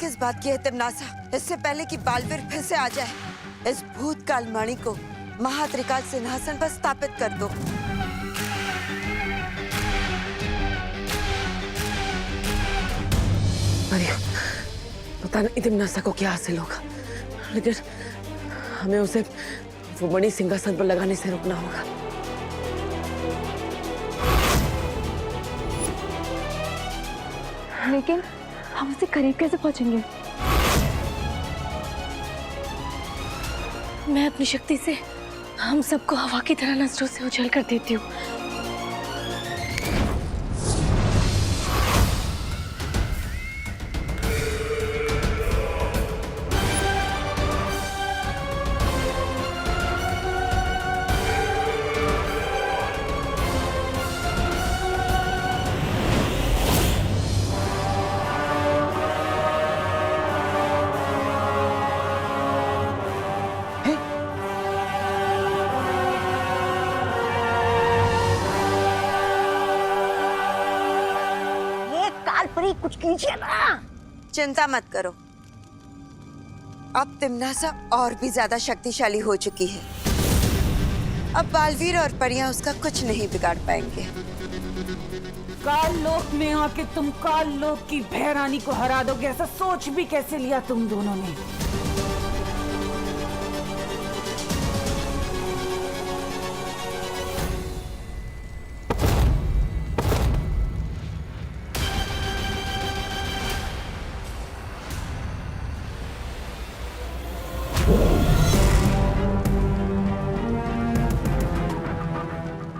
किस बात की है तिमनासा? इससे पहले कि बालवीर फिर से आ जाए, इस भूतकाल मणि को महात्रिकाल सिंहासन पर स्थापित कर दो। पता नहीं तिमनासा को क्या हासिल होगा, लेकिन हमें उसे वो मणि सिंहासन पर लगाने से रोकना होगा। लेकिन हम उससे करीब कैसे पहुंचेंगे? मैं अपनी शक्ति से हम सबको हवा की तरह नजरों से उछल कर देती हूँ। कुछ कीजिए ना। चिंता मत करो, अब तिमनासा और भी ज्यादा शक्तिशाली हो चुकी है। अब बालवीर और परियां उसका कुछ नहीं बिगाड़ पाएंगे। काल लोक में आके तुम काल लोक की भैरानी को हरा दोगे, ऐसा सोच भी कैसे लिया तुम दोनों ने?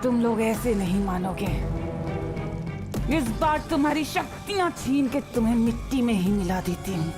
तुम लोग ऐसे नहीं मानोगे। इस बार तुम्हारी शक्तियां छीन के तुम्हें मिट्टी में ही मिला देती हूँ।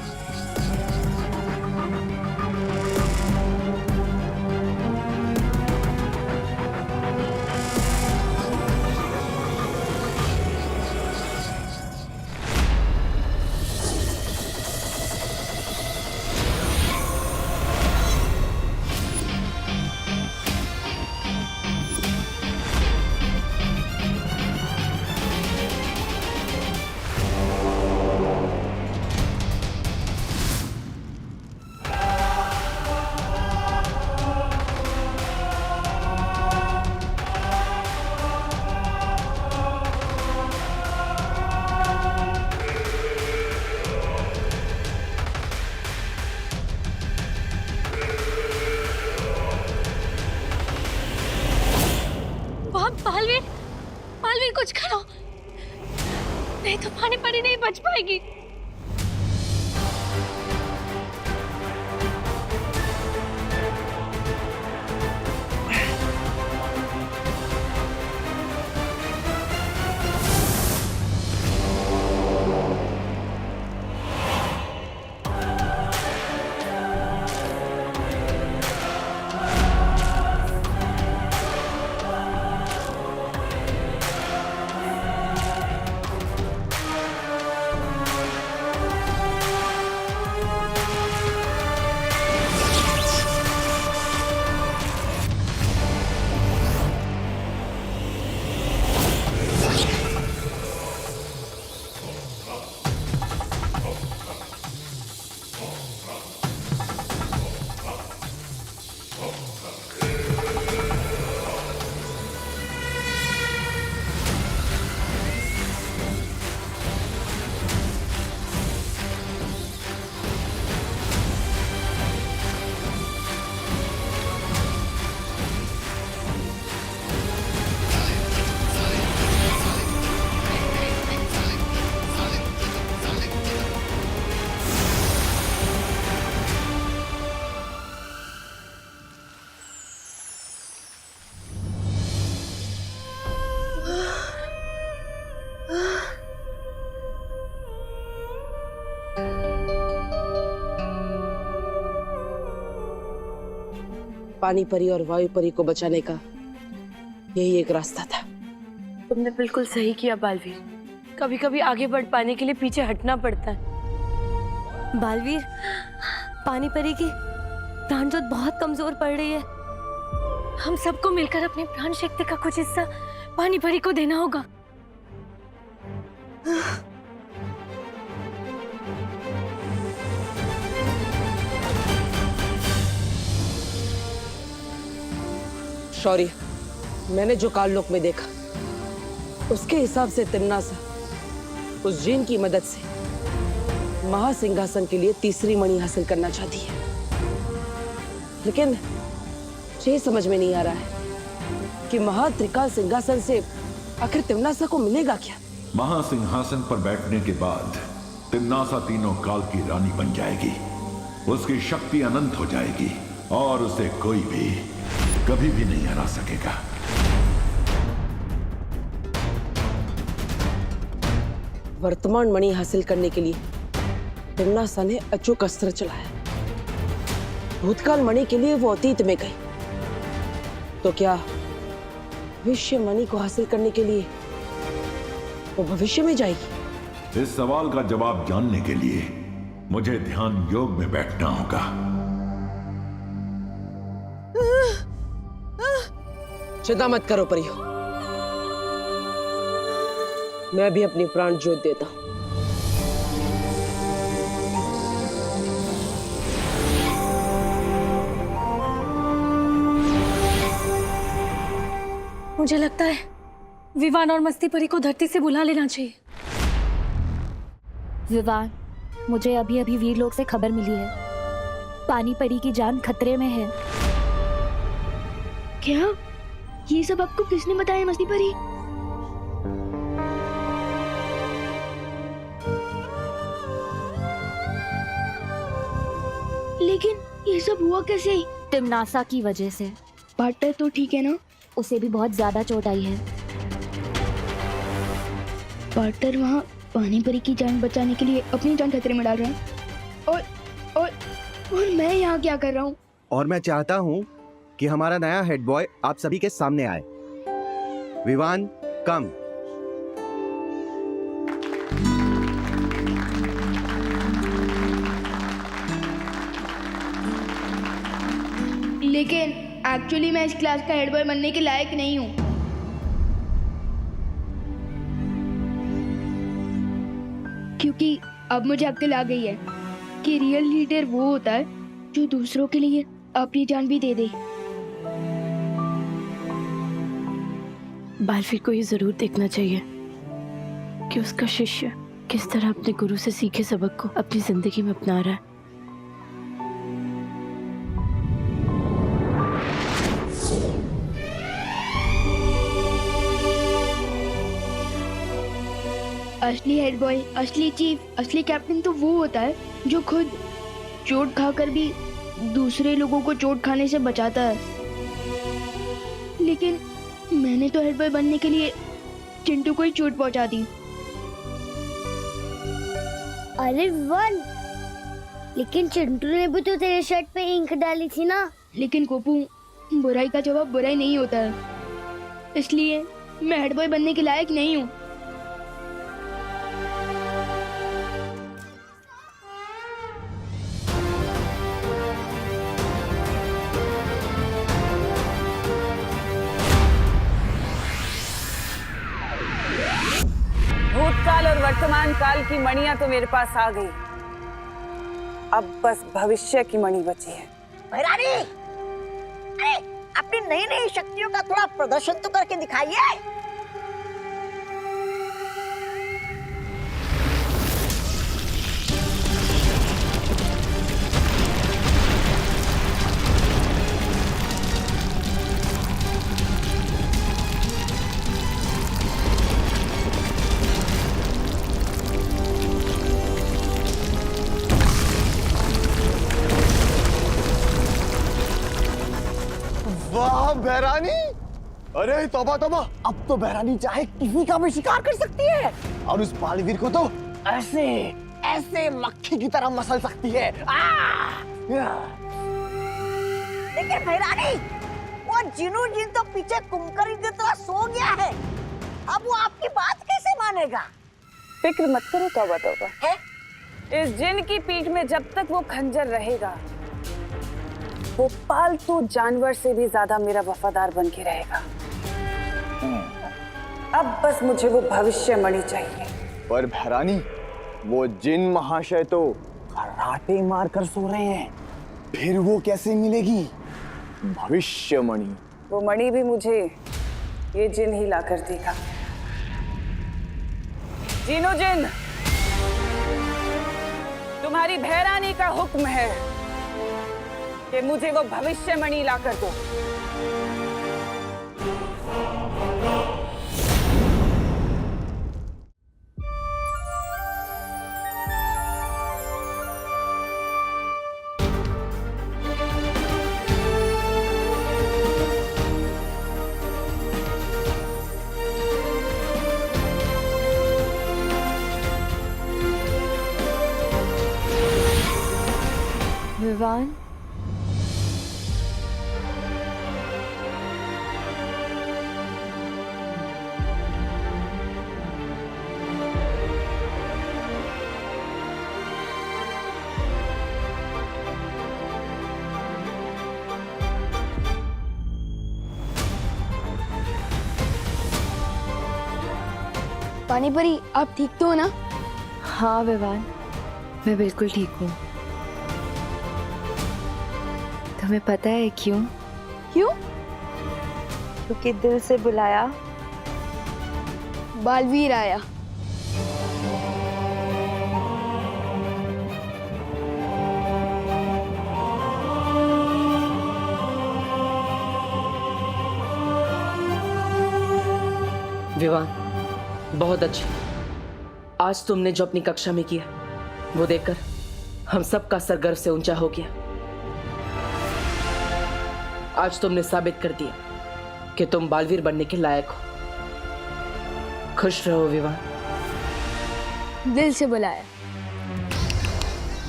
बालवीर, बालवीर कुछ करो, नहीं तो पानी परी नहीं बच पाएगी। पानी परी और वायु परी को बचाने का यही एक रास्ता था। तुमने बिल्कुल सही किया बालवीर, कभी कभी आगे बढ़ पाने के लिए पीछे हटना पड़ता है। बालवीर, पानी परी की प्राण ज्योत बहुत कमजोर पड़ रही है। हम सबको मिलकर अपनी प्राण शक्ति का कुछ हिस्सा पानी परी को देना होगा। शौर्य, मैंने जो काललोक में देखा उसके हिसाब से तिम्नासा उस जिन की मदद से महासिंहासन के लिए तीसरी मणि हासिल करना चाहती है, लेकिन मुझे समझ में नहीं आ रहा है कि महात्रिकाल सिंहासन से आखिर तिम्नासा को मिलेगा क्या। महासिंहासन पर बैठने के बाद तिम्नासा तीनों काल की रानी बन जाएगी, उसकी शक्ति अनंत हो जाएगी और उसे कोई भी कभी भी नहीं हरा सकेगा। वर्तमान मणि हासिल करने के लिए तिम्नासा ने अचूक अस्त्र चलाया। भूतकाल मणि के लिए वो अतीत में गई, तो क्या भविष्य मणि को हासिल करने के लिए वो भविष्य में जाएगी? इस सवाल का जवाब जानने के लिए मुझे ध्यान योग में बैठना होगा। चिंता मत करो परियो, मैं भी अपनी प्राण ज्योत देता हूं। मुझे लगता है विवान और मस्ती परी को धरती से बुला लेना चाहिए। विवान, मुझे अभी अभी वीरलोक से खबर मिली है, पानी परी की जान खतरे में है। क्या? ये सब आपको किसने बताया मस्ती परी? लेकिन ये सब हुआ कैसे? तिम्नासा की वजह से। पार्टनर तो ठीक है ना? उसे भी बहुत ज्यादा चोट आई है। पार्टनर वहाँ पानी परी की जान बचाने के लिए अपनी जान खतरे में डाल रहा है, और मैं यहाँ क्या कर रहा हूँ? और मैं चाहता हूँ कि हमारा नया हेड बॉय आप सभी के सामने आए। विवान, कम। लेकिन एक्चुअली मैं इस क्लास का हेड बॉय बनने के लायक नहीं हूँ। क्योंकि अब मुझे अक्ल आ गई है कि रियल लीडर वो होता है जो दूसरों के लिए अपनी जान भी दे दे। बालवीर को ये जरूर देखना चाहिए कि उसका शिष्य किस तरह अपने गुरु से सीखे सबक को अपनी जिंदगी में अपना रहा है। असली हेड बॉय, असली चीफ, असली कैप्टन तो वो होता है जो खुद चोट खाकर भी दूसरे लोगों को चोट खाने से बचाता है। लेकिन मैंने तो हेड बॉय बनने के लिए चिंटू को ही चोट पहुंचा दी। अरे वन, लेकिन चिंटू ने भी तो तेरे शर्ट पे इंक डाली थी ना। लेकिन कोपू, बुराई का जवाब बुराई नहीं होता है, इसलिए मैं हेड बॉय बनने के लायक नहीं हूँ। भूतकाल और वर्तमान काल की मणियां तो मेरे पास आ गई, अब बस भविष्य की मणि बची है। भैरानी, अरे अपनी नई नई शक्तियों का थोड़ा प्रदर्शन तो करके दिखाइए। वाह बहरानी, अरे तौबा तौबा, अब तो बहरानी चाहे किसी का भी शिकार कर सकती है और उस बालवीर को तो ऐसे ऐसे मक्खी की तरह मसल सकती है। लेकिन भैरानी, वो जिनू जिन तो पीछे कुमकरी की तरह सो गया है, अब वो आपकी बात कैसे मानेगा? फिक्र मत करो तौबा तौबा, इस जिन की पीठ में जब तक वो खंजर रहेगा वो पालतू जानवर से भी ज्यादा मेरा वफादार बन के रहेगा। अब बस मुझे वो भविष्य मणि चाहिए। पर बहरानी, वो जिन महाशय तो खर्राटे मार कर सो रहे हैं, फिर वो कैसे मिलेगी? भविष्य मणि वो मणि भी मुझे ये जिन ही ला कर देगा। जीनो जिन, तुम्हारी भैरानी का हुक्म है कि मुझे वो भविष्य मणि ला कर दो। विवान, पानी परी, आप ठीक तो हो ना? हाँ विवान, मैं बिल्कुल ठीक हूँ। तुम्हें पता है क्यों? क्यों? क्योंकि दिल से बुलाया बालवीर आया। विवान, बहुत अच्छी। आज तुमने जो अपनी कक्षा में किया वो देखकर हम सब का सर गर्व से ऊंचा हो गया। आज तुमने साबित कर दिया कि तुम बालवीर बनने के लायक हो। खुश रहो विवान। दिल से बुलाया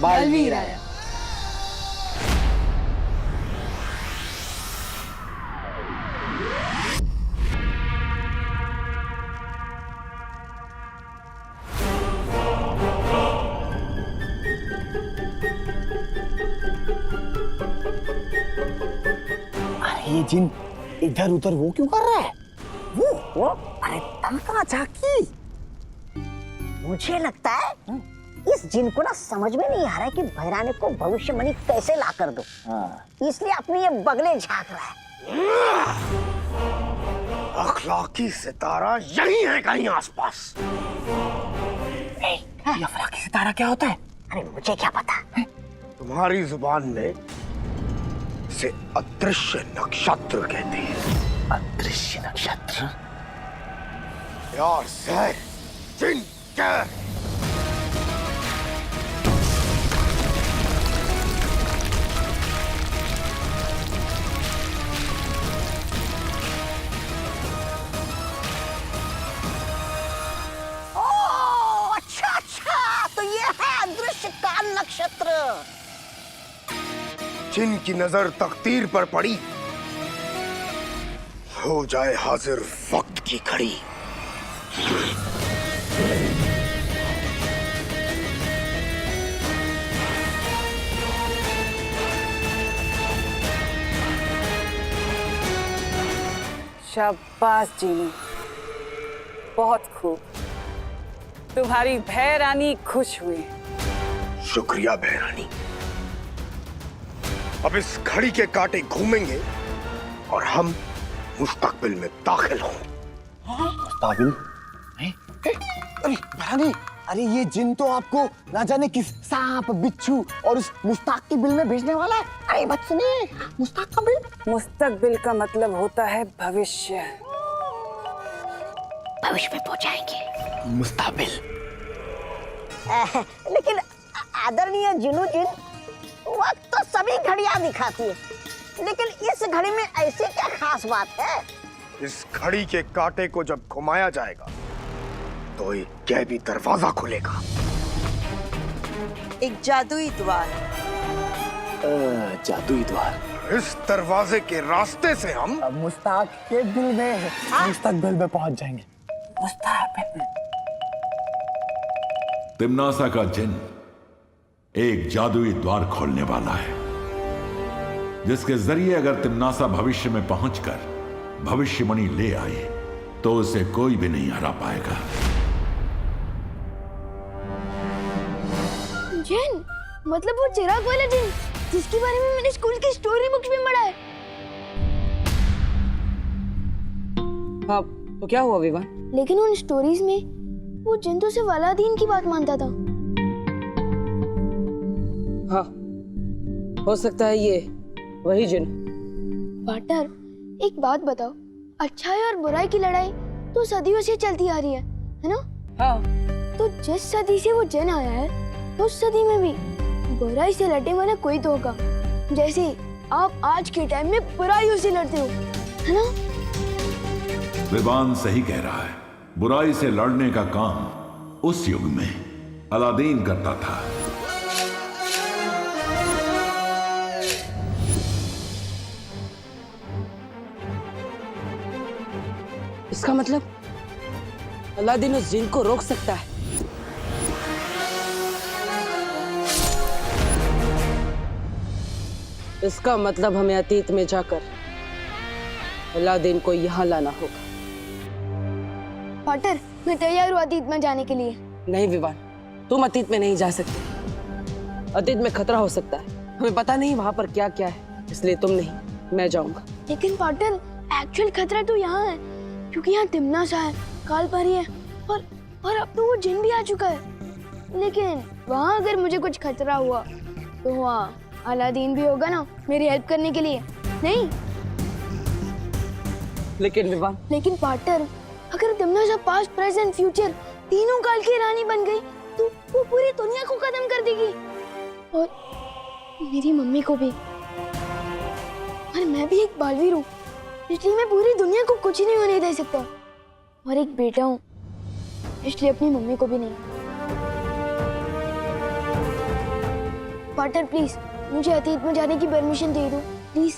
बालवीर आया। ये जिन इधर उधर वो क्यों कर रहा है? वो अरे तनका झाकी। मुझे लगता है इस जिन को ना समझ में नहीं आ रहा है कि भैरानी को भविष्यवाणी कैसे ला कर दो। इसलिए अपनी ये बगले झांक रहा है। अखलाकी सितारा यही है कहीं आसपास। ये अखलाकी सितारा क्या होता है? अरे मुझे क्या पता। तुम्हारी जुबान में से अदृश्य नक्षत्र कहते हैं। अदृश्य नक्षत्र? यार सर, जिन क्या? अच्छा, तो ये है अदृश्य काल नक्षत्र। जिनकी नजर तकदीर पर पड़ी, हो जाए हाजिर वक्त की घड़ी। शाबाश जीनू, बहुत खूब। तुम्हारी भैरानी खुश हुई। शुक्रिया भैरानी। अब इस घड़ी के कांटे घूमेंगे और हम मुस्तकबिल में दाखिल हों। मुस्तकबिल? अरे भैरानी, अरे ये जिन तो आपको ना जाने किस सांप, बिच्छू और उस मुस्तकबिल में भेजने वाला है। अरे बात सुनिए, मुस्तकबिल? मुस्तकबिल का मतलब होता है भविष्य। भविष्य में पहुंचाएंगे। मुस्तकबिल। लेकिन आदरणीय जिनू जिन, वक्त तो सभी घड़ियां दिखाती है, लेकिन इस घड़ी में ऐसी क्या खास बात है? इस घड़ी के कांटे को जब घुमाया जाएगा तो एक गैबी दरवाजा खुलेगा। एक जादुई द्वार। जादुई द्वार। इस दरवाजे के रास्ते से हम मुस्तकबिल में पहुंच जाएंगे। मुस्तकबिल। तिम्नासा का जिन एक जादुई द्वार खोलने वाला है, जिसके जरिए अगर तिम्नासा भविष्य में पहुंचकर भविष्यवाणी ले आए तो उसे कोई भी नहीं हरा पाएगा। जिन, मतलब वो चिराग वाला जिन जिसके बारे में मैंने स्कूल की स्टोरी बुक्स में पढ़ा है। हाँ, तो क्या हुआ विवान? लेकिन उन स्टोरीज में वो जिन तो सिर्फ अलादीन की बात मानता था। हाँ, हो सकता है ये वही जिन। पार्टनर, एक बात बताओ, अच्छाई और बुराई की लड़ाई तो सदियों से चलती आ रही है ना? हाँ। तो जिस सदी से वो जिन आया है, उस सदी में भी बुराई से लड़ने वाला कोई तो होगा, जैसे आप आज के टाइम में बुराइयों से लड़ते हो, है ना? विवान सही कह रहा है। बुराई से लड़ने का काम उस युग में अलादीन करता था। इसका मतलब अलादीन उस जिन को रोक सकता है। इसका मतलब हमें अतीत में जाकर अलादीन को यहां लाना होगा। पार्टनर, मैं तैयार हूँ अतीत में जाने के लिए। नहीं विवान, तुम अतीत में नहीं जा सकते। अतीत में खतरा हो सकता है, हमें पता नहीं वहां पर क्या क्या है, इसलिए तुम नहीं, मैं जाऊंगा। लेकिन पार्टनर, एक्चुअल खतरा तो यहाँ है, क्योंकि यहाँ तिमनासा है, कालपरी है और अब तो वो जिन भी आ चुका है। लेकिन वहाँ अगर मुझे कुछ खतरा हुआ तो वहाँ अलादीन भी होगा ना, मेरी हेल्प करने के लिए, नहीं? लेकिन विवान, लेकिन पार्टनर, अगर तिमनासा पास्ट प्रेजेंट फ्यूचर तीनों काल की रानी बन गई तो वो पूरी दुनिया को खत्म कर देगी, और मेरी मम्मी को भी। और मैं भी एक बालवीर हूँ, इसलिए मैं पूरी दुनिया को कुछ नहीं होने दे सकता, और एक बेटा हूँ, इसलिए अपनी मम्मी को भी नहीं। पार्टनर प्लीज, मुझे अतीत में जाने की परमिशन दे दो प्लीज।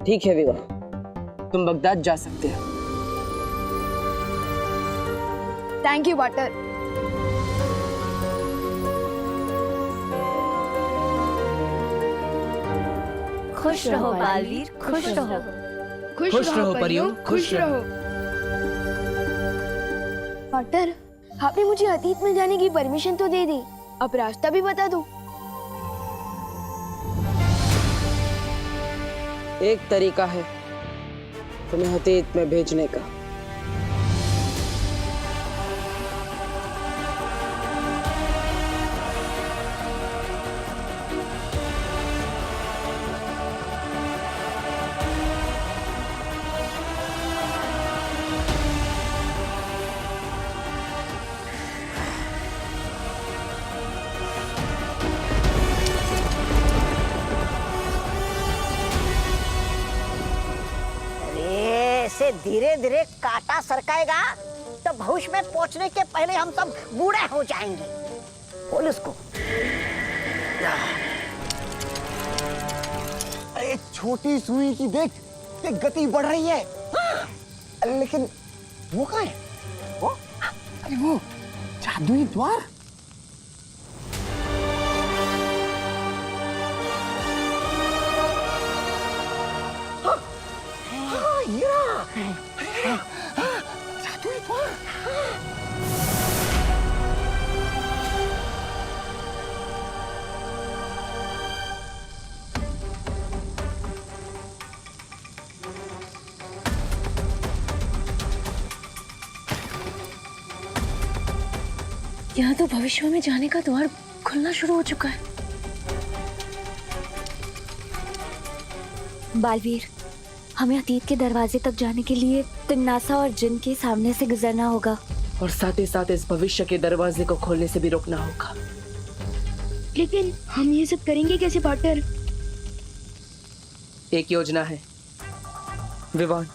ठीक है विवाह, तुम बगदाद जा सकते हो। Thank you partner. खुश रहो बालवीर, खुश रहो। खुश रहो परियों, खुश रहो। पार्टनर, आपने मुझे अतीत में जाने की परमिशन तो दे दी, अब रास्ता भी बता दो। एक तरीका है तुम्हें अतीत में भेजने का। ऐसे धीरे धीरे कांटा सरकाएगा तो भविष्य में पहुंचने के पहले हम सब बूढ़े हो जाएंगे। बोल उसको। अरे छोटी सुई की देख, ये गति बढ़ रही है। लेकिन वो कहाँ है? वो? अरे वो जादुई द्वार। जादुई द्वार। यहाँ तो भविष्य में जाने का द्वार खुलना शुरू हो चुका है। बालवीर, हमें अतीत के दरवाजे तक जाने के लिए तिमनासा और जिन के सामने से गुजरना होगा, और साथ ही साथ इस भविष्य के दरवाजे को खोलने से भी रोकना होगा। लेकिन हम ये सब करेंगे कैसे पार्टनर? एक योजना है विवान,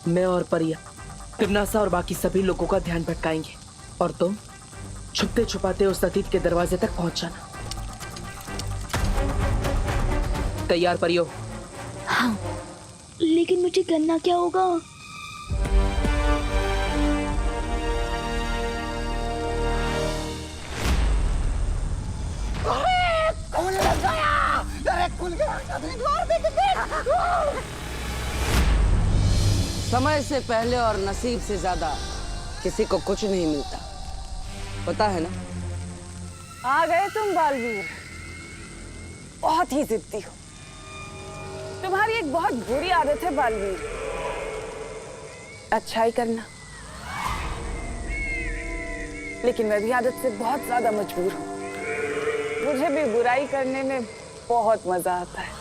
मैं और परिया तिमनासा और बाकी सभी लोगों का ध्यान भटकाएंगे, और तुम छुपते छुपाते उस अतीत के दरवाजे तक पहुंच जाना। तैयार परियो? हाँ। लेकिन मुझे करना क्या होगा? खुल गया! अरे खुल गया! जादुई द्वार देख। समय से पहले और नसीब से ज्यादा किसी को कुछ नहीं मिलता। पता है ना? आ गए तुम बालवीर। बहुत ही जिद्दी हो। तुम्हारी एक बहुत बुरी आदत है बालवीर, अच्छाई करना। लेकिन मैं भी आदत से बहुत ज्यादा मजबूर हूँ। मुझे भी बुराई करने में बहुत मजा आता है।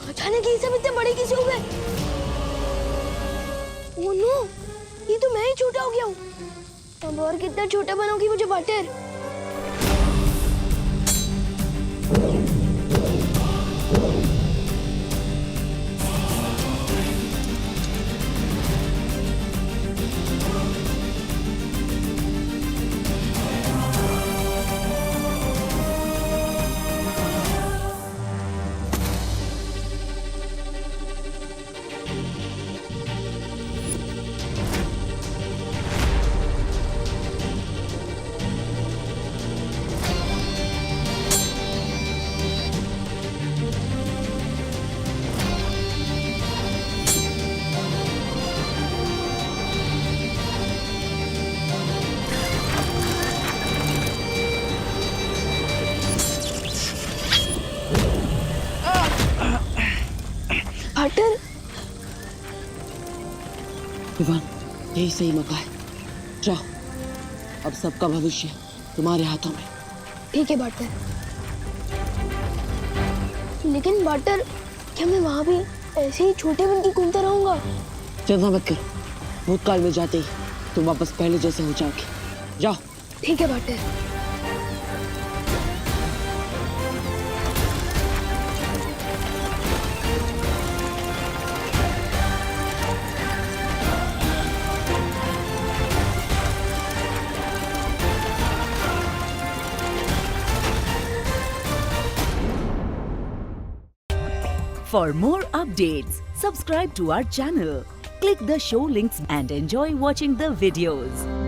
अचानक ये सब इतने बड़े कैसे हो गए? ओह नो, ये तो मैं ही छोटा हो गया हूँ। अब और कितना छोटा बनाओगी मुझे बटर? बटर, विवान, यही सही मौका है। जाओ, अब सबका भविष्य तुम्हारे हाथों में। ठीक है बटर। लेकिन बटर, क्या मैं वहाँ भी ऐसे ही छोटे बन के घूमता रहूंगा? चिंता मत कर, भूतकाल में जाते ही तुम वापस पहले जैसे हो जाओगे। जाओ। ठीक है butter. For more updates, subscribe to our channel, click the show links and enjoy watching the videos.